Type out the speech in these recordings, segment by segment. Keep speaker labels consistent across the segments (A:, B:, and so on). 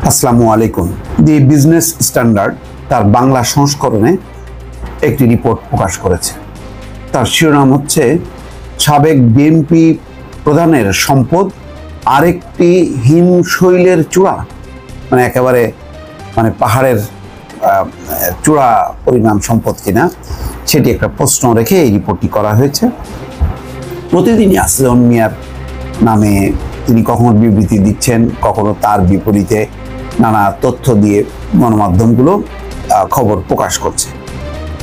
A: আসসালামু আলাইকুম। The business standard তার বাংলা সংস্করণে একটি রিপোর্ট প্রকাশ করেছে। তার শিরোনাম হচ্ছে সাবেক বিএনপি প্রধানের সম্পদ আরেকটি হিমশৈলের চূড়া, মানে একেবারে পাহাড়ের চূড়া পরিমাণ সম্পদ কিনা সেটি একটা প্রশ্ন রেখে এই রিপোর্টটি করা হয়েছে। প্রতিদিনই আসিফ মিয়ার নামে তিনি কখনো বিবৃতি দিচ্ছেন, কখনো তার বিপরীতে নানা তথ্য দিয়ে গণমাধ্যমগুলো খবর প্রকাশ করছে।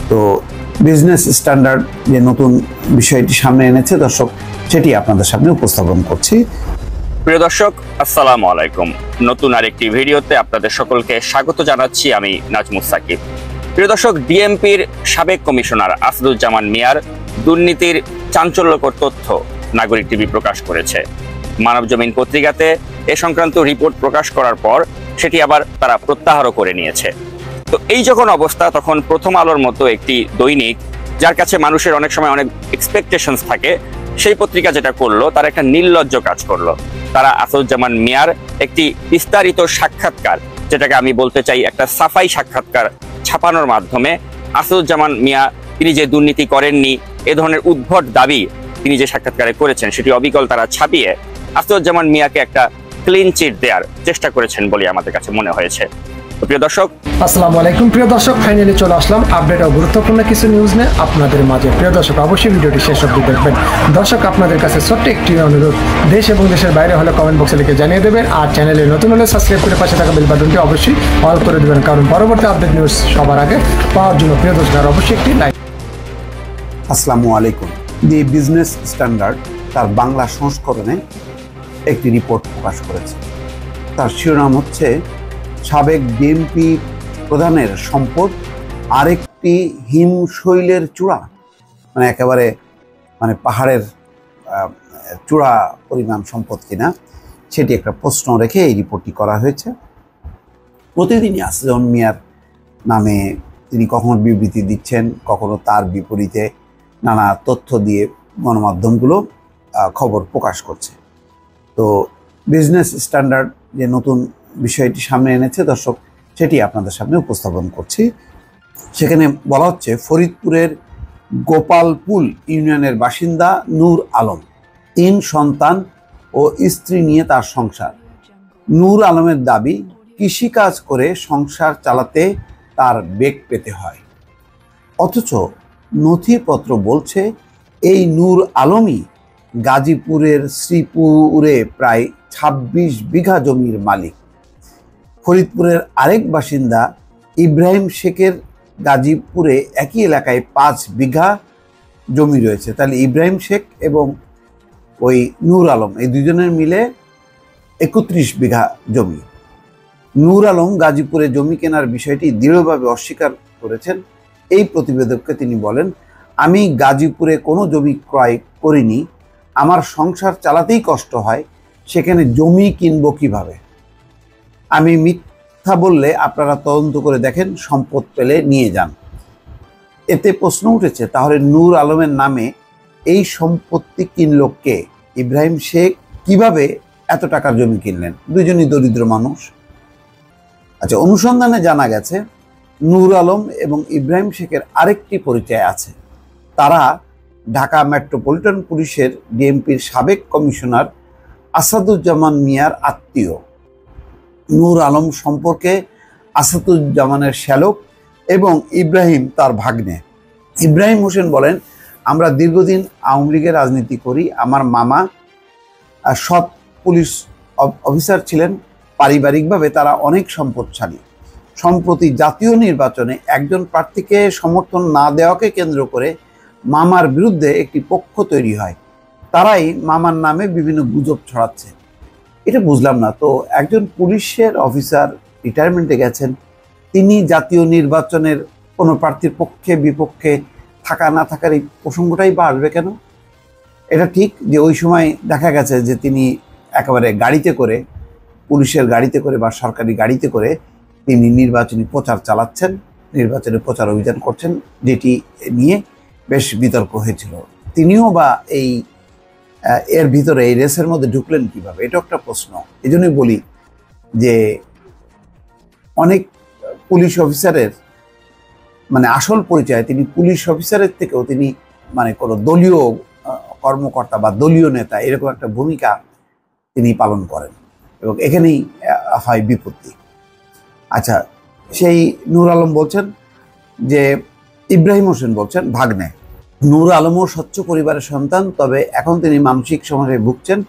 A: তো বিজনেস স্ট্যান্ডার্ড যে নতুন বিষয়টি সামনে এনেছে দর্শক, সেটি আপনাদের সামনে উপস্থাপন করছি।
B: প্রিয় দর্শক, আসসালামু আলাইকুম। নতুন আরেকটি ভিডিওতে আপনাদের সকলকে স্বাগত জানাচ্ছি। আমি নাজমুস সাকিব। প্রিয় দর্শক, ডিএমপির সাবেক কমিশনার আসাদুজ্জামান মিয়ার দুর্নীতির চাঞ্চল্যকর তথ্য নাগরিক টিভি প্রকাশ করেছে। মানবজমিন পত্রিকাতে এ সংক্রান্ত রিপোর্ট প্রকাশ করার পর সেটি আবার তারা প্রত্যাহারও করে নিয়েছে। তো এই যখন অবস্থা, তখন প্রথম আলোর মতো একটি দৈনিক, যার কাছে মানুষের অনেক সময় অনেক এক্সপেকটেশনস থাকে, সেই পত্রিকা যেটা করলো, তারা একটা নির্লজ্জ কাজ করলো। তারা আসাদুজ্জামান মিয়ার একটি বিস্তারিত সাক্ষাৎকার, যেটাকে আমি বলতে চাই একটা সাফাই সাক্ষাৎকার, ছাপানোর মাধ্যমে আসাদুজ্জামান মিয়া তিনি যে দুর্নীতি করেননি এ ধরনের উদ্ভট দাবি তিনি যে সাক্ষাৎকারে করেছেন সেটি অবিকল তারা ছাপিয়ে আসাদুজ্জামান মিয়াকে একটা ক্লিন চিট দেওয়ার চেষ্টা করেছেন বলে আমাদের কাছে মনে হয়েছে। প্রিয় দর্শক,
C: আসসালামু আলাইকুম। প্রিয় দর্শক, ফাইনালি চলে আসলাম আপডেট ও গুরুত্বপূর্ণ কিছু নিউজ নিয়ে আপনাদের মাঝে। প্রিয় দর্শক, অবশ্যই ভিডিওটি শেষ অবধি দেখবেন। দর্শক, আপনাদের কাছে ছোট্ট একটি অনুরোধ, দেশ এবং দেশের বাইরে হলে কমেন্ট বক্সে লিখে জানিয়ে দেবেন, আর চ্যানেলে নতুন হলে সাবস্ক্রাইব করে পাশে থাকা বেল বাটনটি অবশ্যই অল করে দেবেন, কারণ পরবর্তী আপডেট নিউজ সবার আগে পাওয়ার জন্য। প্রিয় দর্শক, আর অবশ্যই একটি লাইক।
A: আসসালামু আলাইকুম। দি বিজনেস স্ট্যান্ডার্ড তার বাংলা সংস্করণে একটি রিপোর্ট প্রকাশ করেছে। তার শিরোনাম হচ্ছে সাবেক বিএনপি প্রধানের সম্পদ আরেকটি হিমশৈলের চূড়া, মানে একেবারে পাহাড়ের চূড়া পরিমাণ সম্পদ কিনা সেটি একটা প্রশ্ন রেখে এই রিপোর্টটি করা হয়েছে। প্রতিদিনই আসিফ মিয়ার নামে তিনি কখনো বিবৃতি দিচ্ছেন, কখনো তার বিপরীতে নানা তথ্য দিয়ে গণমাধ্যমগুলো খবর প্রকাশ করছে। তো বিজনেস স্ট্যান্ডার্ড যে নতুন বিষয়টি সামনে এনেছে দর্শক, সেটি আপনাদের সামনে উপস্থাপন করছি। সেখানে বলা হচ্ছে ফরিদপুরের গোপালপুল ইউনিয়নের বাসিন্দা নূর আলম, 3 সন্তান ও স্ত্রী নিয়ে তার সংসার। নূর আলমের দাবি, কৃষিকাজ করে সংসার চালাতে তার বেগ পেতে হয়, অথচ নথিপত্র বলছে এই নূর আলমই গাজীপুরের শ্রীপুরে প্রায় 26 বিঘা জমির মালিক। ফরিদপুরের আরেক বাসিন্দা ইব্রাহিম শেখের গাজীপুরে একই এলাকায় 5 বিঘা জমি রয়েছে। তাহলে ইব্রাহিম শেখ এবং ওই নূর আলম এই দুজনের মিলে 31 বিঘা জমি। নূর আলম গাজীপুরে জমি কেনার বিষয়টি দৃঢ়ভাবে অস্বীকার করেছেন। এই প্রতিবেদককে তিনি বলেন, আমি গাজীপুরে কোনো জমি ক্রয় করিনি, আমার সংসার চালাতেই কষ্ট হয়, সেখানে জমি কিনবো কিভাবে? আমি মিথ্যা বললে আপনারা তদন্ত করে দেখেন, সম্পদ পেলে নিয়ে যান। এতে প্রশ্ন উঠেছে, তাহলে নূর আলমের নামে এই সম্পত্তি কিনলো কে? ইব্রাহিম শেখ কিভাবে এত টাকার জমি কিনলেন? দুজনই দরিদ্র মানুষ। আচ্ছা, অনুসন্ধানে জানা গেছে নূর আলম এবং ইব্রাহিম শেখের আরেকটি পরিচয় আছে। তারা ঢাকা মেট্রোপলিটন পুলিশের ডিএমপির সাবেক কমিশনার আসাদুজ্জামান মিয়ার আত্মীয়। নূর আলম সম্পর্কে আসাদুজ্জামানের শ্যালক এবং ইব্রাহিম তার ভাগ্নে। ইব্রাহিম হোসেন বলেন, আমরা দীর্ঘদিন আওয়ামী লীগের রাজনীতি করি, আমার মামা সৎ পুলিশ অফিসার ছিলেন, পারিবারিকভাবে তারা অনেক সম্পদশালী। সম্প্রতি জাতীয় নির্বাচনে একজন প্রার্থীকে সমর্থন না দেওয়াকে কেন্দ্র করে মামার বিরুদ্ধে একটি পক্ষ তৈরি হয়, তারাই মামার নামে বিভিন্ন গুজব ছড়াচ্ছে। এটা বুঝলাম না তো, একজন পুলিশের অফিসার রিটায়ারমেন্টে গেছেন, তিনি জাতীয় নির্বাচনের কোনো প্রার্থীর পক্ষে বিপক্ষে থাকা না থাকার এই প্রসঙ্গটাই বা আসবে কেন? এটা ঠিক যে ওই সময় দেখা গেছে যে তিনি একেবারে গাড়িতে করে, পুলিশের গাড়িতে করে বা সরকারি গাড়িতে করে তিনি নির্বাচনী প্রচার চালাচ্ছেন, নির্বাচনী প্রচার অভিযান করছেন, যেটি নিয়ে বেশ বিতর্ক হয়েছিল। তিনিও বা এর ভিতরে এই রেসের মধ্যে ঢুকলেন কিভাবে, এটা একটা প্রশ্ন। এই জন্যই বলি যে অনেক পুলিশ অফিসারের মানে আসল পরিচয় তিনি পুলিশ অফিসারের থেকেও তিনি মানে কোনো দলীয় কর্মকর্তা বা দলীয় নেতা এরকম একটা ভূমিকা তিনি পালন করেন এবং এখানেই হয় বিপত্তি। আচ্ছা, সেই নূর আলম বলছেন যে ইব্রাহিম হোসেন বলছেন ভাগ্নে নূর আলমও স্বচ্ছ পরিবারের সন্তান, তবে এখন তিনি মানসিক সমস্যায় ভুগছেন।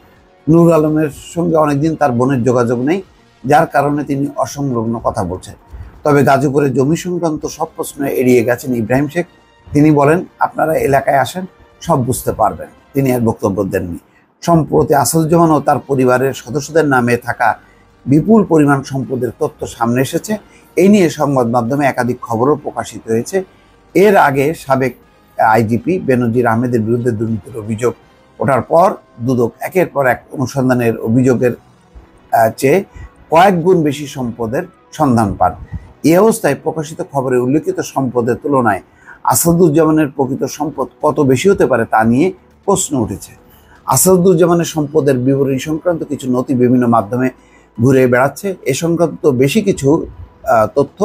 A: নূর আলমের সঙ্গে অনেকদিন তার বোনের যোগাযোগ নেই, যার কারণে তিনি অসংলগ্ন কথা বলছেন। তবে গাজীপুরের জমি সংক্রান্ত সব প্রশ্ন এড়িয়ে গেছেন ইব্রাহিম শেখ। তিনি বলেন, আপনারা এলাকায় আসেন, সব বুঝতে পারবেন। তিনি আর বক্তব্য দেননি। সম্প্রতি আসাদুজ্জামান ও তার পরিবারের সদস্যদের নামে থাকা বিপুল পরিমাণ সম্পদের তথ্য সামনে এসেছে। এই নিয়ে সংবাদ মাধ্যমে একাধিক খবরও প্রকাশিত হয়েছে। এর আগে সাবেক আইজিপি বেনজির আহমেদের বিরুদ্ধে দুর্নীতির অভিযোগ ওঠার পর দুদক একের পর এক অনুসন্ধানের অভিযোগের চেয়ে কয়েক গুণ বেশি সম্পদের সন্ধান পান। এই অবস্থায় প্রকাশিত খবরে উল্লেখিত সম্পদের তুলনায় আসাদুজ্জামানের প্রকৃত সম্পদ কত বেশি হতে পারে তা নিয়ে প্রশ্ন উঠেছে। আসাদুজ্জামানের সম্পদের বিবরণী সংক্রান্ত কিছু নথি বিভিন্ন মাধ্যমে ঘুরে বেড়াচ্ছে। এ সংক্রান্ত বেশি কিছু তথ্য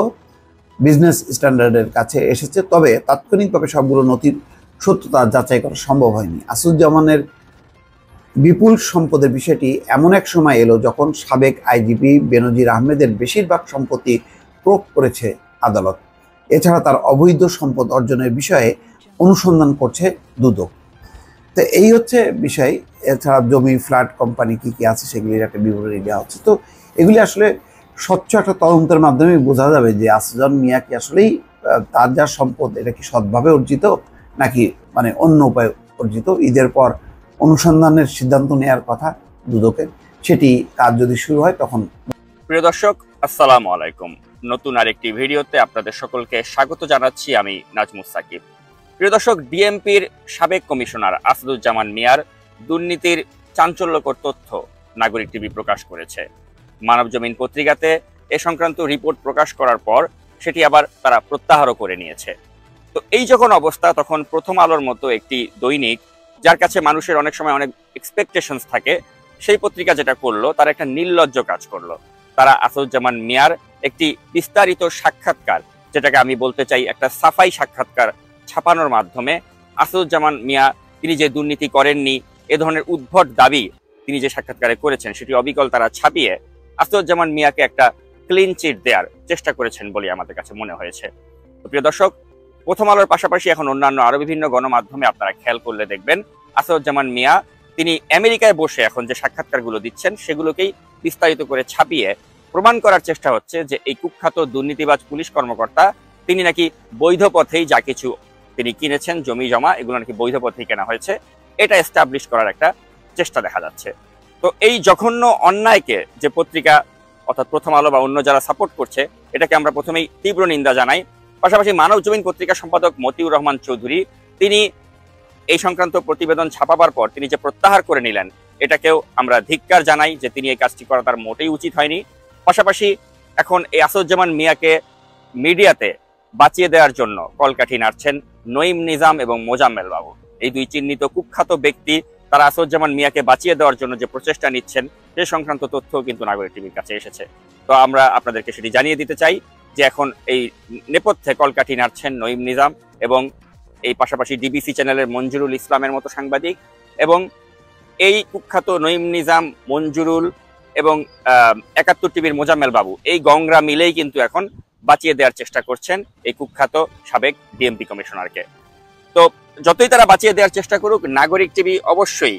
A: বিজনেস স্ট্যান্ডার্ডের কাছে এসেছে, তবে তাৎক্ষণিকভাবে সবগুলো নথির সত্যতা যাচাই করা সম্ভব হয়নি। আসাদুজ্জামানের বিপুল সম্পদের বিষয়টি এমন এক সময় এলো যখন সাবেক আইজিপি বেনজির আহমেদের বেশিরভাগ সম্পত্তি প্রয়োগ করেছে আদালত। এছাড়া তার অবৈধ সম্পদ অর্জনের বিষয়ে অনুসন্ধান করছে দুদক। তো এই হচ্ছে বিষয়। এছাড়া জমি, ফ্ল্যাট, কোম্পানি কি কি আছে সেগুলির একটা বিবরণী দেওয়া হচ্ছে। তো এগুলি আসলে স্বচ্ছ একটা তদন্তের মাধ্যমে বোঝা যাবে যে আসাদুজ্জামান মিয়া কি আসলেই তার যা সম্পদ এটা কি সৎভাবে অর্জিত নাকি মানে অন্য উপায়ে অর্জিত। ঈদের পর অনুসন্ধানের সিদ্ধান্ত নেওয়ার কথা দুদকের, সেটি কাজ যদি শুরু হয় তখন।
B: প্রিয় দর্শক, আসসালামু আলাইকুম। নতুন আরেকটি ভিডিওতে আপনাদের সকলকে স্বাগত জানাচ্ছি আমি নাজমুস সাকিব। প্রিয় দর্শক, ডিএমপির সাবেক কমিশনার আসাদুজ্জামান মিয়ার দুর্নীতির চাঞ্চল্যকর তথ্য নাগরিক টিভি প্রকাশ করেছে। মানবজমিন পত্রিকাতে এ সংক্রান্ত রিপোর্ট প্রকাশ করার পর সেটি আবার তারা প্রত্যাহারও করে নিয়েছে। তো এই যখন অবস্থা, তখন প্রথম আলোর মতো একটি দৈনিক, যার কাছে মানুষের অনেক সময় অনেক এক্সপেকটেশনস থাকে, সেই পত্রিকা যেটা করলো, তারা একটা নির্লজ্জ কাজ করলো। তারা আসাদুজ্জামান মিয়ার একটি বিস্তারিত সাক্ষাৎকার, যেটাকে আমি বলতে চাই একটা সাফাই সাক্ষাৎকার, ছাপানোর মাধ্যমে আসাদুজ্জামান মিয়া তিনি যে দুর্নীতি করেননি এ ধরনের উদ্ভট দাবি তিনি যে সাক্ষাৎকারে করেছেন সেটি অবিকল তারা ছাপিয়ে আসাদুজ্জামান মিয়াকে একটা ক্লিন চিট দেওয়ার চেষ্টা করেছেন বলে আমাদের কাছে মনে হয়েছে। প্রিয় দর্শক, প্রথম আলোর পাশাপাশি এখন অন্যান্য আরো বিভিন্ন গণমাধ্যমে আপনারা খেয়াল করলে দেখবেন আসাদুজ্জামান মিয়া তিনি আমেরিকায় বসে এখন যে সাক্ষাৎকারগুলো দিচ্ছেন সেগুলোকেই বিস্তারিত করে ছাপিয়ে প্রমাণ করার চেষ্টা হচ্ছে যে এই কুখ্যাত দুর্নীতিবাজ পুলিশ কর্মকর্তা তিনি নাকি বৈধ পথেই যা কিছু তিনি কিনেছেন, জমি জমা, এগুলো নাকি বৈধ পথেই কেনা হয়েছে, এটা এস্টাবলিশ করার একটা চেষ্টা দেখা যাচ্ছে। তো এই জঘন্য অন্যায়কে যে পত্রিকা অর্থাৎ প্রথম আলো বা অন্য যারা সাপোর্ট করছে, এটাকে আমরা প্রথমেই তীব্র নিন্দা জানাই। পাশাপাশি মানবজমিন পত্রিকার সম্পাদক মতিউর রহমান চৌধুরী তিনি এই সংক্রান্ত প্রতিবেদন ছাপাবার পর তিনি যে প্রত্যাহার করে নিলেন, এটাকেও আমরা ধিক্কার জানাই যে তিনি এই কাজটি করা তার মোটেই উচিত হয়নি। পাশাপাশি এখন এই আসাদুজ্জামান মিয়াকে মিডিয়াতে বাঁচিয়ে দেওয়ার জন্য কলকাঠি নাড়ছেন নঈম নিজাম এবং মোজাম্মেল বাবু। এই দুই চিহ্নিত কুখ্যাত ব্যক্তি তারা আসাদুজ্জামান মিয়াকে বাঁচিয়ে দেওয়ার জন্য যে প্রচেষ্টা নিচ্ছেন সে সংক্রান্ত তথ্য কিন্তু নাগরিক টিভির কাছে এসেছে। তো আমরা আপনাদেরকে সেটি জানিয়ে দিতে চাই যে এখন এই নেপথ্যে কলকাঠি নাড়ছেন নঈম নিজাম এবং এই পাশাপাশি ডিবিসি চ্যানেলের মঞ্জুরুল ইসলামের মতো সাংবাদিক, এবং এই কুখ্যাত নঈম নিজাম, মঞ্জুরুল এবং ৭১ টিভির মোজাম্মেল বাবু, এই গংরা মিলেই কিন্তু এখন বাঁচিয়ে দেওয়ার চেষ্টা করছেন এই কুখ্যাত সাবেক ডিএমপি কমিশনারকে। তো যতই তারা বাঁচিয়ে দেওয়ার চেষ্টা করুক, নাগরিক টিভি অবশ্যই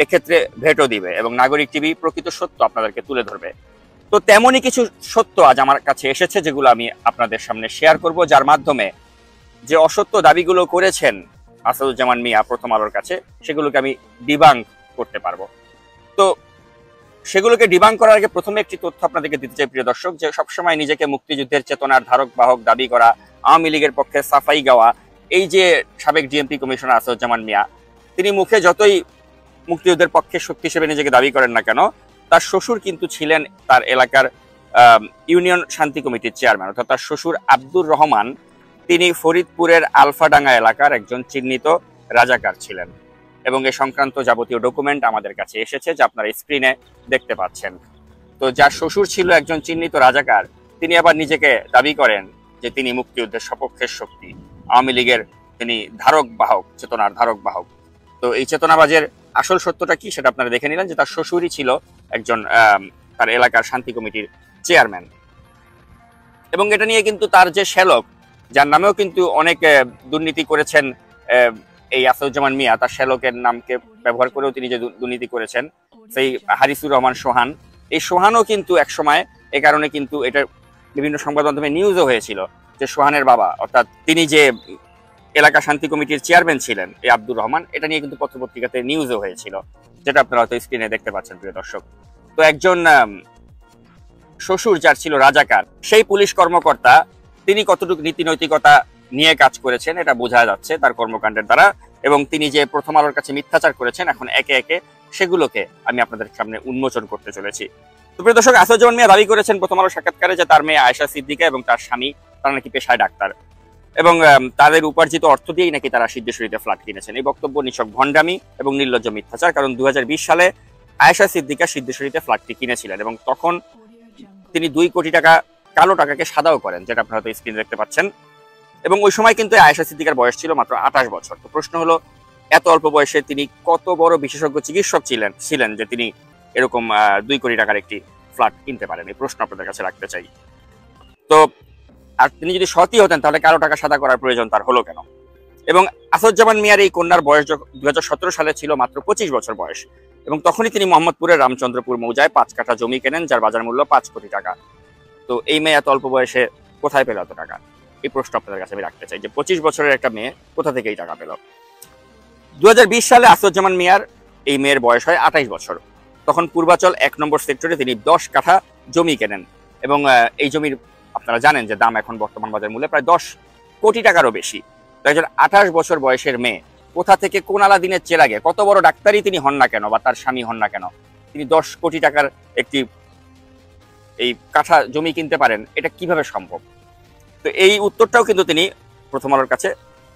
B: এক্ষেত্রে ভেটো দিবে এবং নাগরিক টিভি প্রকৃত সত্য আপনাদেরকে তুলে ধরবে। তো তেমনই কিছু সত্য আজ আমার কাছে এসেছে যেগুলো আমি আপনাদের সামনে শেয়ার করব, যার মাধ্যমে যে অসত্য দাবিগুলো করেছেন আসাদুজ্জামান মিয়া প্রথম আলোর কাছে সেগুলোকে আমি ডিবাঙ্ক করতে পারবো। তো সেগুলোকে ডিবাঙ্ক করার আগে প্রথমে একটি তথ্য আপনাদেরকে দিতে চাই প্রিয় দর্শক, যে সবসময় নিজেকে মুক্তিযুদ্ধের চেতনার ধারক বাহক দাবি করা, আওয়ামী লীগের পক্ষে সাফাই গাওয়া এই যে সাবেক ডিএমপি কমিশনার আসাদুজ্জামান মিয়া, তিনি মুখে যতই মুক্তিযুদ্ধের পক্ষে শক্তি হিসেবে নিজেকে দাবি করেন না কেন, তার শ্বশুর কিন্তু ছিলেন তার এলাকার ইউনিয়ন শান্তি কমিটির চেয়ারম্যান, অর্থাৎ তার শ্বশুর আব্দুর রহমান তিনি ফরিদপুরের আলফাডাঙ্গা এলাকার একজন চিহ্নিত রাজাকার ছিলেন এবং এ সংক্রান্ত যাবতীয় ডকুমেন্ট আমাদের কাছে এসেছে যা আপনারা স্ক্রিনে দেখতে পাচ্ছেন। তো যার শ্বশুর ছিল একজন চিহ্নিত রাজাকার, তিনি আবার নিজেকে দাবি করেন যে তিনি মুক্তিযুদ্ধের সপক্ষের শক্তি, আওয়ামী লীগের তিনি ধারক বাহক, চেতনার ধারক বাহক। তো এই চেতনাবাজের আসল সত্যটা কি সেটা আপনারা দেখে নিলেন, যে তার শ্বশুরই ছিল একজন তার এলাকার শান্তি কমিটির চেয়ারম্যান। এবং এটা নিয়ে কিন্তু তার যে শ্যালক, যার নামেও কিন্তু অনেক দুর্নীতি করেছেন এই আসাদুজ্জামান মিয়া, তার শ্যালকের নামকে ব্যবহার করেও তিনি যে দুর্নীতি করেছেন, সেই হারিসুর রহমান সোহান, এই সোহানও কিন্তু এক সময় এ কারণে কিন্তু এটা বিভিন্ন সংবাদ মাধ্যমে নিউজও হয়েছিল যে সোহানের বাবা অর্থাৎ তিনি যে এলাকা শান্তি কমিটির চেয়ারম্যান ছিলেন এই আব্দুর রহমান, এটা নিয়ে কিন্তু পত্রপত্রিকাতে নিউজও হয়েছিল, যেটা আপনারা হয়তো স্ক্রিনে দেখতে পাচ্ছেন প্রিয় দর্শক। তো একজন শ্বশুর যার ছিল রাজাকার, সেই পুলিশ কর্মকর্তা তিনি কতটুকু নীতি নৈতিকতা নিয়ে কাজ করেছেন এটা বোঝা যাচ্ছে তার কর্মকাণ্ডের দ্বারা। এবং তিনি যে প্রথম আলোর কাছে মিথ্যাচার করেছেন, এখন একে একে সেগুলোকে আমি আপনাদের সামনে উন্মোচন করতে চলেছি। তো প্রিয় দর্শক, আসাদুজ্জামান মিয়া দাবি করেছেন প্রথম আলোর সাক্ষাৎকারে যে তার মেয়ে আয়েশা সিদ্দিকা এবং তার স্বামী তারা নাকি পেশায় ডাক্তার এবং তাদের উপার্জিত অর্থ দিয়েই নাকি তারা সিদ্ধেশ্বরীতে ফ্ল্যাট কিনেছেন। এই বক্তব্য নিছক ভণ্ডামি এবং নির্লজ্জ মিথ্যাচার। কারণ 2020 সালে আয়েশা সিদ্দিকা সিদ্ধেশ্বরীতে ফ্ল্যাটটি কিনেছিলেন এবং তখন তিনি 2 কোটি টাকা কালো টাকাকে সাদাও করেন, যেটা আপনারা হয়তো স্ক্রিনে দেখতে পাচ্ছেন। এবং ওই সময় কিন্তু আয়েশা সিদ্দিকার বয়স ছিল মাত্র 28 বছর। তো প্রশ্ন হলো, এত অল্প বয়সে তিনি কত বড় বিশেষজ্ঞ চিকিৎসক ছিলেন যে তিনি এরকম 2 কোটি টাকার একটি ফ্ল্যাট কিনতে পারেন? এই প্রশ্ন আপনাদের কাছে রাখতে চাই। তো আর তিনি যদি সৎই হতেন তাহলে কালো টাকা সাদা করার প্রয়োজন তার হলো কেন? এবং আসাদুজ্জামান মিয়ার এই কন্যার বয়স 2017 সালে ছিল মাত্র 25 বছর বয়স এবং তখনই তিনি মোহাম্মদপুরের রামচন্দ্রপুর মৌজায় 5 কাঠা জমি কেনেন, যার বাজার মূল্য 5 কোটি টাকা। তো এই মেয়ে এত অল্প বয়সে কোথায় পেল এত টাকা? এই প্রশ্ন আপনাদের কাছে আমি রাখতে চাই যে 25 বছরের একটা মেয়ে কোথা থেকে এই টাকা পেল? 2020 সালে আসাদুজ্জামান মিয়ার এই মেয়ের বয়স হয় 28 বছর। তখন পূর্বাচল 1 নম্বর সেক্টরে তিনি 10 কাঠা জমি কেনেন এবং এই জমির আপনারা জানেন যে দাম এখন বর্তমান বাজার মূল্যে প্রায় 10 কোটি টাকারও বেশি। তো একজন 28 বছর বয়সের মেয়ে কোথা থেকে কোন আলাদিনের চেরাগে, কত বড় ডাক্তারই তিনি হন না কেন বা তার স্বামী হন না কেন, তিনি 10 কোটি টাকার একটি এই কাঠা জমি কিনতে পারেন? এটা কিভাবে সম্ভব? তো এই উত্তরটাও কিন্তু তিনি প্রথম আলোর কাছে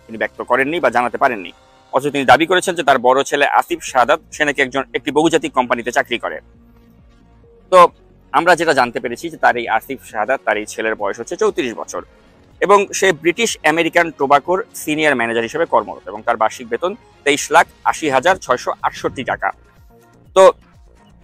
B: তিনি ব্যক্ত করেননি বা জানাতে পারেননি। অথচ তিনি দাবি করেছেন যে তার বড় ছেলে আসিফ শাহাদাত সে নাকি একটি বহুজাতিক কোম্পানিতে চাকরি করে। তো আমরা যেটা জানতে পেরেছি যে তার এই আসিফ শাহাদাত, তার এই ছেলের বয়স হচ্ছে 34 বছর এবং সে ব্রিটিশ আমেরিকান টোবাকোর সিনিয়র ম্যানেজার হিসেবে কর্মরত এবং তার বার্ষিক বেতন 23,80,668 টাকা। তো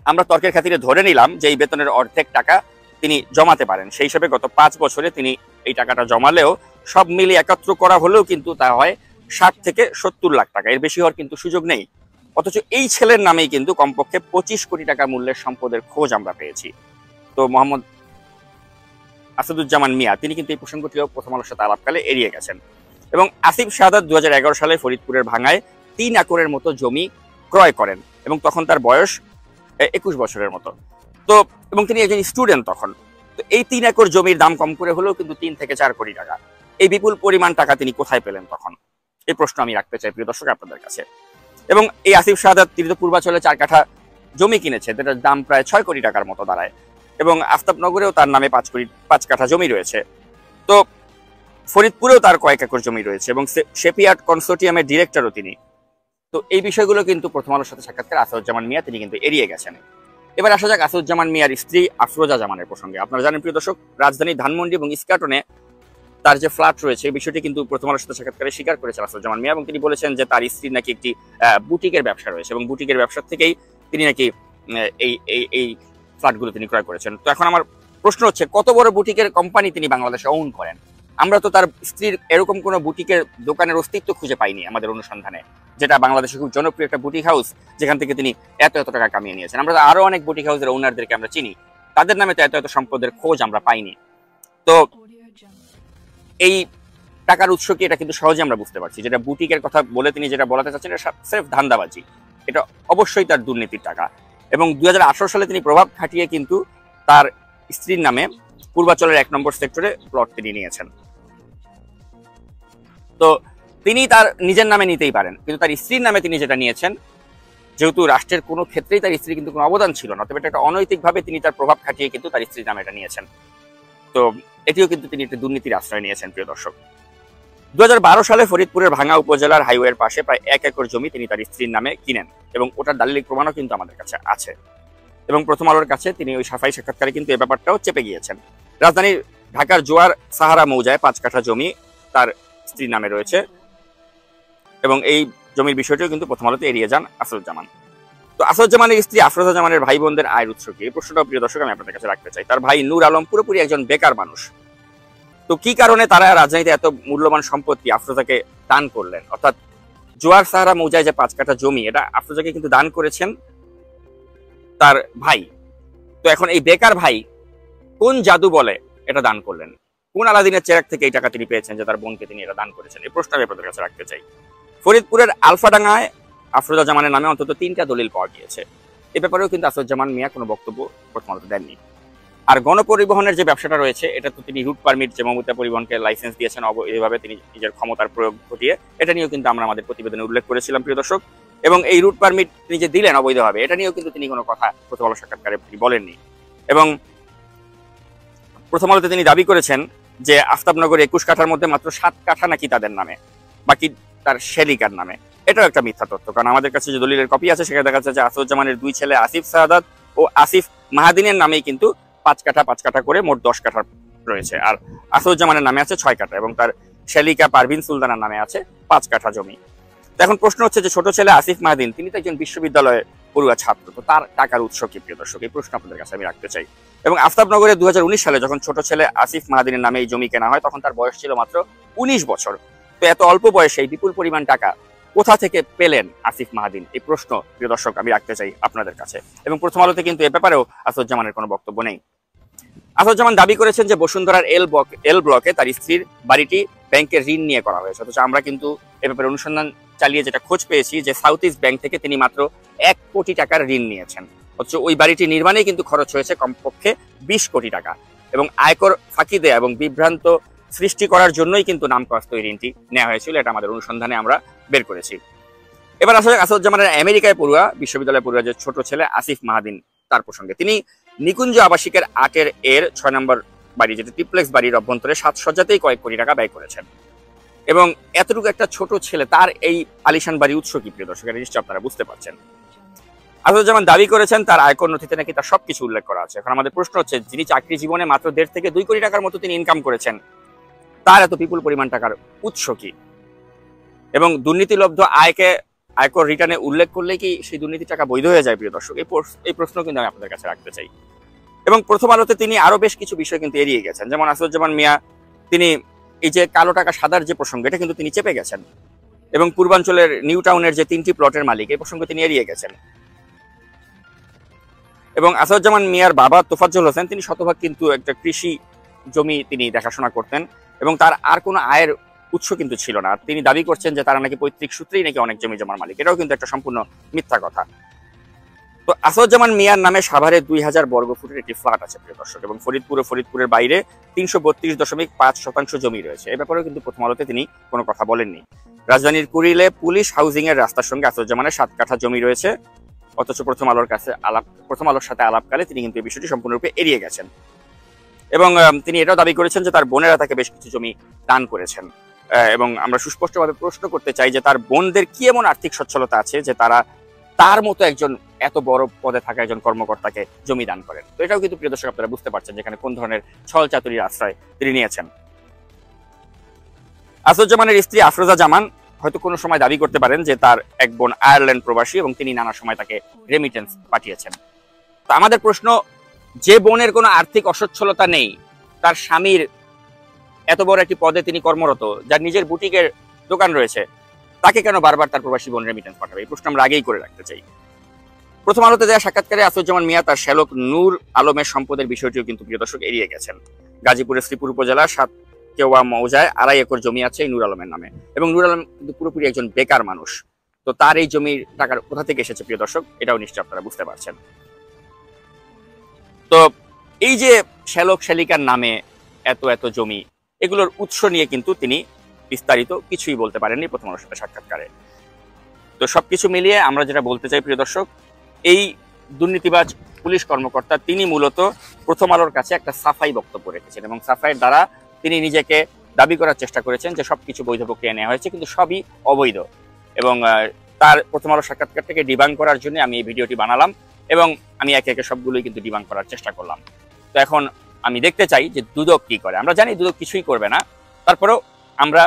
B: আমরা তর্কের খাতিরে ধরে নিলাম যে এই বেতনের অর্ধেক টাকা তিনি জমাতে পারেন। সেই হিসেবে গত 5 বছরে তিনি এই টাকাটা জমালেও সব মিলিয়ে একত্র করা হলেও কিন্তু তা হয় 60 থেকে 70 লাখ টাকা, এর বেশি হওয়ার কিন্তু সুযোগ নেই। অথচ এই ছেলের নামেই কিন্তু কমপক্ষে 25 কোটি টাকা মূল্যের সম্পদের খোঁজ আমরা পেয়েছি। তো মোহাম্মদ আসাদুজ্জামান মিয়া তিনি কিন্তু এই প্রসঙ্গটিও প্রথম আলোর সাথে আলাপকালে এড়িয়ে গেছেন। এবং আসিফ শাহাদাত 2011 সালে ফরিদপুরের ভাঙ্গায় 3 একরের মতো জমি ক্রয় করেন এবং তখন তার বয়স 21 বছরের মতো। তো এবং তিনি একজন স্টুডেন্ট তখন। তো এই 3 একর জমির দাম কম করে হলেও কিন্তু 3 থেকে 4 কোটি টাকা। এই বিপুল পরিমাণ টাকা তিনি কোথায় পেলেন তখন? এই প্রশ্ন আমি রাখতে চাই প্রিয় দর্শক আপনাদের কাছে। এবং এই আসিফ শাহাদাত তিনি তো পূর্বাচলে 4 কাঠা জমি কিনেছে, যেটার দাম প্রায় 6 কোটি টাকার মতো দাঁড়ায় এবং আফতাবনগরেও তার নামে 5 কাঠা জমি রয়েছে। তো ফরিদপুরেও তার কয়েক একর জমি রয়েছে এবং শেপিয়ার্ড কনসোর্টিয়ামের ডিরেক্টরও তিনি। তো এই বিষয়গুলো কিন্তু প্রথম আলোর সাথে সাক্ষাৎকার আসাদুজ্জামান মিয়া তিনি কিন্তু এড়িয়ে গেছেন। এবার আসা যাক আসাদুজ্জামান মিয়ার স্ত্রী আফরোজা জামানের প্রসঙ্গে। আপনারা জানেন প্রিয় দর্শক, রাজধানী ধানমন্ডি এবং ইস্কাটনে তার যে ফ্ল্যাট রয়েছে এই বিষয়টি কিন্তু প্রথম আলোর সাথে সাক্ষাৎকারে স্বীকার করেছেন আসাদুজ্জামান মিয়া এবং তিনি বলেছেন যে তার স্ত্রীর নাকি একটি বুটিকের ব্যবসা রয়েছে এবং বুটিকের ব্যবসা থেকেই তিনি নাকি এই ফ্ল্যাটগুলো তিনি ক্রয় করেছেন। তো এখন আমার প্রশ্ন হচ্ছে, কত বড় বুটিকের কোম্পানি তিনি বাংলাদেশে ওন করেন? আমরা তো তার স্ত্রীর এরকম কোনো বুটিকের দোকানের অস্তিত্ব খুঁজে পাইনি আমাদের অনুসন্ধানে, যেটা বাংলাদেশে খুব জনপ্রিয় একটা বুটিক হাউস যেখান থেকে তিনি এত টাকা কামিয়ে নিয়েছেন। আমরা তো আরো অনেক বুটিক হাউসের ওনারদেরকে আমরা চিনি, তাদের নামে তো এত সম্পদের খোঁজ আমরা পাইনি। তো এই টাকার উৎস কি, এটা কিন্তু সহজে আমরা বুঝতে পারছি। যেটা বুটিকের কথা বলে তিনি যেটা বলাতে চাচ্ছেন এটা সির্ফ ধান্দাবাজি, এটা অবশ্যই তার দুর্নীতির টাকা। এবং 2018 সালে তিনি প্রভাব খাটিয়ে কিন্তু তার স্ত্রীর নামে পূর্বাচলের 1 নম্বর সেক্টরে প্লট তিনি নিয়েছেন। তো তিনি তার নিজের নামে নিতেই পারেন, কিন্তু তার স্ত্রীর নামে তিনি যেটা নিয়েছেন, যেহেতু রাষ্ট্রের কোনো ক্ষেত্রেই তার স্ত্রীর কিন্তু কোনো অবদান ছিল না, তবে এটা একটা অনৈতিকভাবে তিনি তার প্রভাব খাটিয়ে কিন্তু তার স্ত্রীর নামে এটা নিয়েছেন। তো এটিও কিন্তু তিনি একটি দুর্নীতির আশ্রয় নিয়েছেন প্রিয় দর্শক। 2012 সালে ফরিদপুরের ভাঙ্গা উপজেলার হাইওয়ের পাশে প্রায় 1 একর জমি তিনি তার স্ত্রীর নামে কিনেন এবং ওটার দালিলিক প্রমাণও কিন্তু আমাদের কাছে আছে। এবং প্রথম আলোর কাছে তিনি ওই সাফাই সাক্ষাৎকারে কিন্তু এই ব্যাপারটাও চেপে গিয়েছেন। রাজধানীর ঢাকার জোয়ার সাহারা মৌজায় 5 কাঠা জমি তার স্ত্রীর নামে রয়েছে এবং এই জমির বিষয়টিও কিন্তু প্রথম আলোতে এড়িয়ে যান আসাদুজ্জামান। তো আসাদুজ্জামানের স্ত্রী আফরোজা জামানের ভাই বোনদের আয়ের উৎস কি, এই প্রশ্নটা প্রিয় দর্শক আমি আপনাদের কাছে রাখতে চাই। তার ভাই নূর আলম পুরোপুরি একজন বেকার মানুষ। তো কি কারণে তারা রাজধানীতে এত মূল্যবান সম্পত্তি আফরোজাকে দান করলেন, অর্থাৎ জোয়ার সাহারা মৌজায় যে 5 কাঠা জমি এটা আফরোজাকে কিন্তু দান করেছেন তার ভাই। তো এখন এই বেকার ভাই কোন জাদু বলে এটা দান করলেন, কোন আলাদিনের চেরাগ থেকে এই টাকা তিনি পেয়েছেন যে তার বোনকে তিনি এটা দান করেছেন, এই প্রশ্ন আমি আপনাদের কাছে রাখতে চাই। ফরিদপুরের আলফাডাঙ্গায় আফরোজা জামানের নামে অন্তত 3টা দলিল পাওয়া গিয়েছে। এ ব্যাপারেও কিন্তু আসাদুজ্জামান মিয়া কোনো বক্তব্য প্রথম আলোতে দেননি। আর গণপরিবহনের যে ব্যবসাটা রয়েছে এটা তো তিনি রুট পারমিট যে মমতা পরিবহনকে লাইসেন্স দিয়েছেন এইভাবে তিনি নিজের ক্ষমতার প্রয়োগ ঘটিয়ে, এটা নিয়েও কিন্তু আমরা আমাদের প্রতিবেদনে উল্লেখ করেছিলাম প্রিয় দর্শক। এবং এই রুট পারমিট তিনি যে দিলেন অবৈধভাবে এটা নিয়েও কিন্তু তিনি কোনো কথা প্রথম আলো সাক্ষাৎকারে বলেননি। এবং প্রথম আলোতে তিনি দাবি করেছেন যে আফতাবনগর 21 কাঠার মধ্যে মাত্র 7 কাঠা নাকি তাদের নামে, বাকি তার শেলিকার নামে। এটাও একটা মিথ্যা তথ্য, কারণ আমাদের কাছে যে দলিলের কপি আছে সেখানে দেখা যাচ্ছে যে আসাদুজ্জামানের 2 ছেলে আসিফ সাহাদাত ও আসিফ মাহাদিনের নামেই কিন্তু 5 কাঠা করে মোট 10 কাঠা রয়েছে, আর আসাদুজ্জামানের নামে আছে 6 কাঠা এবং তার শেলিকা পারভিন সুলতানার নামে আছে 5 কাঠা জমি। তো এখন প্রশ্ন হচ্ছে যে ছোট ছেলে আসিফ মাহাদিন তিনি তো একজন বিশ্ববিদ্যালয়ে পড়ুয়া ছাত্র, তো তার টাকার উৎস কি প্রিয় দর্শক, এই প্রশ্ন আপনাদের কাছে আমি রাখতে চাই। এবং আফতাবনগরে 2019 সালে যখন ছোট ছেলে আসিফ মাহাদিনের নামে এই জমি কেনা হয় তখন তার বয়স ছিল মাত্র 19 বছর। তো এত অল্প বয়সে এই বিপুল পরিমাণ টাকা কোথা থেকে পেলেন আসিফ মাহাদিন, এই প্রশ্ন প্রিয় দর্শক আমি রাখতে চাই আপনাদের কাছে। এবং প্রথম আলোতে কিন্তু এ ব্যাপারেও আসাদুজ্জামানের কোনো বক্তব্য নেই। আসাদুজ্জামান দাবি করেছেন যে বসুন্ধরার এল ব্লকে তার স্ত্রীর বাড়িটি ব্যাংকের ঋণ নিয়ে করা হয়েছে, অথচ আমরা কিন্তু এ ব্যাপারে অনুসন্ধান চালিয়ে যেটা খোঁজ পেয়েছি যে সাউথ ইস্ট ব্যাংক থেকে তিনি মাত্র 1 কোটি টাকার ঋণ নিয়েছেন, অথচ ওই বাড়িটি নির্মাণেই কিন্তু খরচ হয়েছে কমপক্ষে 20 কোটি টাকা। এবং আয়কর ফাঁকি দেয়া এবং বিভ্রান্ত সৃষ্টি করার জন্যই কিন্তু নামকাস্ত এই ঋণটি নেওয়া হয়েছিল, এটা আমাদের অনুসন্ধানে আমরা বের করেছি। এবার আসলে আসাদুজ্জামানের আমেরিকায় পড়ুয়া বিশ্ববিদ্যালয়ে পড়ুয়া যে ছোট ছেলে আসিফ মাহাদিন তার প্রসঙ্গে তিনি নিকুঞ্জ আবাসিকের 8-এর 6 নম্বর বাড়ি যেটা ট্রিপ্লেক্স বাড়ির অভ্যন্তরে 7 সজ্জাতেই কয়েক কোটি টাকা ব্যয় করেছেন। এবং এতটুকু একটা ছোট ছেলে তার এই আলিশান বাড়ি উৎস কি প্রিয় দর্শক, এটা নিশ্চয়ই আপনারা বুঝতে পারছেন। আসাদুজ্জামান দাবি করেছেন তার আয়কর নথিতে নাকি তার সবকিছু উল্লেখ করা আছে। এখন আমাদের প্রশ্ন হচ্ছে যিনি চাকরি জীবনে মাত্র 1.5 থেকে 2 কোটি টাকার মতো তিনি ইনকাম করেছেন, তার এত বিপুল পরিমাণ টাকার উৎস কি? এবং দুর্নীতিলব্ধ আয়কর রিটার্নে উল্লেখ করলে কি সেই দুর্নীতির টাকা বৈধ হয়ে যায় প্রিয় দর্শক, এই প্রশ্ন কিন্তু আমি আপনাদের কাছে রাখতে চাই। এবং প্রথম আলোতে তিনি আরো বেশ কিছু বিষয় কিন্তু এড়িয়ে গেছেন, যেমন আসাদুজ্জামান মিয়া তিনি এই যে কালো টাকা সাদার যে প্রসঙ্গ এটা কিন্তু তিনি চেপে গেছেন, এবং পূর্বাঞ্চলের নিউ টাউনের যে 3টি প্লটের মালিক এই প্রসঙ্গ তিনি এড়িয়ে গেছেন। এবং আসাদুজ্জামান মিয়ার বাবা তোফাজ্জল হোসেন তিনি শতভাগ কিন্তু একটা কৃষি জমি তিনি দেখাশোনা করতেন এবং তার আর কোনো আয়ের উৎস কিন্তু ছিল না। তিনি দাবি করছেন যে তারা নাকি পৈতৃক সূত্রেই নাকি অনেক জমি জমার মালিক, এটাও কিন্তু একটা সম্পূর্ণ মিথ্যা কথা। তো আসাদুজ্জামান মিয়ার নামে সাভারে 2000 বর্গফুটের একটি ফ্ল্যাট আছে প্রিয় দর্শক, এবং ফরিদপুরের বাইরে 332.5% জমি রয়েছে। এ ব্যাপারেও কিন্তু প্রথম আলোতে তিনি কোনো কথা বলেননি। রাজধানীর কুড়িলে পুলিশ হাউজিং এর রাস্তার সঙ্গে আসাদুজ্জামানের 7 কাঠা জমি রয়েছে, অথচ প্রথম আলোর সাথে আলাপকালে তিনি কিন্তু এই বিষয়টি সম্পূর্ণরূপে এড়িয়ে গেছেন। এবং তিনি এটাও দাবি করেছেন যে তার বোনেরা তাকে বেশ কিছু জমি দান করেছেন। এবং আমরা সুস্পষ্টভাবে প্রশ্ন করতে চাই যে তার বোনদের কি এমন আর্থিক সচ্ছলতা আছে যে তারা তার মতো একজন এত বড় পদে থাকা একজন কর্মকর্তাকে জমি দান করেন। তো এটাও কিন্তু প্রিয় দর্শক আপনারা বুঝতে পারছেন যেখানে কোন ধরনের ছল চাতুরির আশ্রয় তিনি নিয়েছেন। আসাদুজ্জামানের স্ত্রী আফরোজা জামান হয়তো কোনো সময় দাবি করতে পারেন যে তার এক বোন আয়ারল্যান্ড প্রবাসী এবং তিনি নানা সময় তাকে রেমিটেন্স পাঠিয়েছেন। তো আমাদের প্রশ্ন, যে বোনের কোনো আর্থিক অসচ্ছলতা নেই, তার স্বামীর এত বড় একটি পদে তিনি কর্মরত, যার নিজের বুটিকের দোকান রয়েছে, তাকে কেন বারবার তার প্রবাসী বোন রেমিটেন্স পাঠাবে? এই প্রশ্ন আমরা আগেই করে রাখতে চাই। প্রথম আলোতে দেওয়া সাক্ষাৎকারে আসাদুজ্জামান মিয়া তার শ্যালক নূর আলমের সম্পদের বিষয়টিও কিন্তু প্রিয় দর্শক এড়িয়ে গেছেন। গাজীপুরের শ্রীপুর উপজেলার 7 মৌজায় 2.5 একর জমি আছে নূর আলমের নামে, এবং নূর আলম কিন্তু পুরোপুরি একজন বেকার মানুষ। তো তার এই জমির টাকার কোথা থেকে এসেছে প্রিয় দর্শক, এটাও নিশ্চয়ই আপনারা বুঝতে পারছেন। তো এই যে শ্যালক শ্যালিকার নামে এত জমি, এগুলোর উৎস নিয়ে কিন্তু তিনি বিস্তারিত কিছুই বলতে পারেননি প্রথম আলোর সাথে সাক্ষাৎকারে। তো সবকিছু মিলিয়ে আমরা যেটা বলতে চাই প্রিয় দর্শক, এই দুর্নীতিবাজ পুলিশ কর্মকর্তা তিনি মূলত প্রথম আলোর কাছে একটা সাফাই বক্তব্য রেখেছেন, এবং সাফাইয়ের দ্বারা তিনি নিজেকে দাবি করার চেষ্টা করেছেন যে সবকিছু বৈধ প্রক্রিয়া নেওয়া হয়েছে, কিন্তু সবই অবৈধ। এবং তার প্রথম আলোর সাক্ষাৎকারটাকে ডিবাং করার জন্য আমি এই ভিডিওটি বানালাম, এবং আমি একে একে সবগুলোই কিন্তু ডিবাং করার চেষ্টা করলাম। তো এখন আমি দেখতে চাই যে দুদক কি করে। আমরা জানি দুদক কিছুই করবে না, তারপরেও আমরা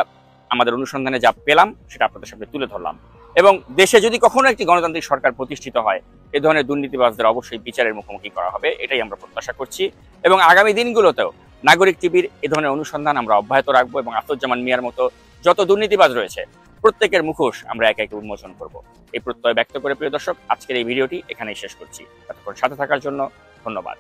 B: আমাদের অনুসন্ধানে যা পেলাম সেটা আপনাদের সামনে তুলে ধরলাম। এবং দেশে যদি কখনো একটি গণতান্ত্রিক সরকার প্রতিষ্ঠিত হয়, এ ধরনের দুর্নীতিবাজদের অবশ্যই বিচারের মুখোমুখি করা হবে, এটাই আমরা প্রত্যাশা করছি। এবং আগামী দিনগুলোতেও নাগরিক টিভির এ ধরনের অনুসন্ধান আমরা অব্যাহত রাখবো এবং আসাদুজ্জামান মিয়ার মতো যত দুর্নীতিবাজ রয়েছে প্রত্যেকের মুখোশ আমরা একে একে উন্মোচন করব। এই প্রত্যয় ব্যক্ত করে প্রিয় দর্শক, আজকের এই ভিডিওটি এখানেই শেষ করছি। এতক্ষণ সাথে থাকার জন্য ধন্যবাদ।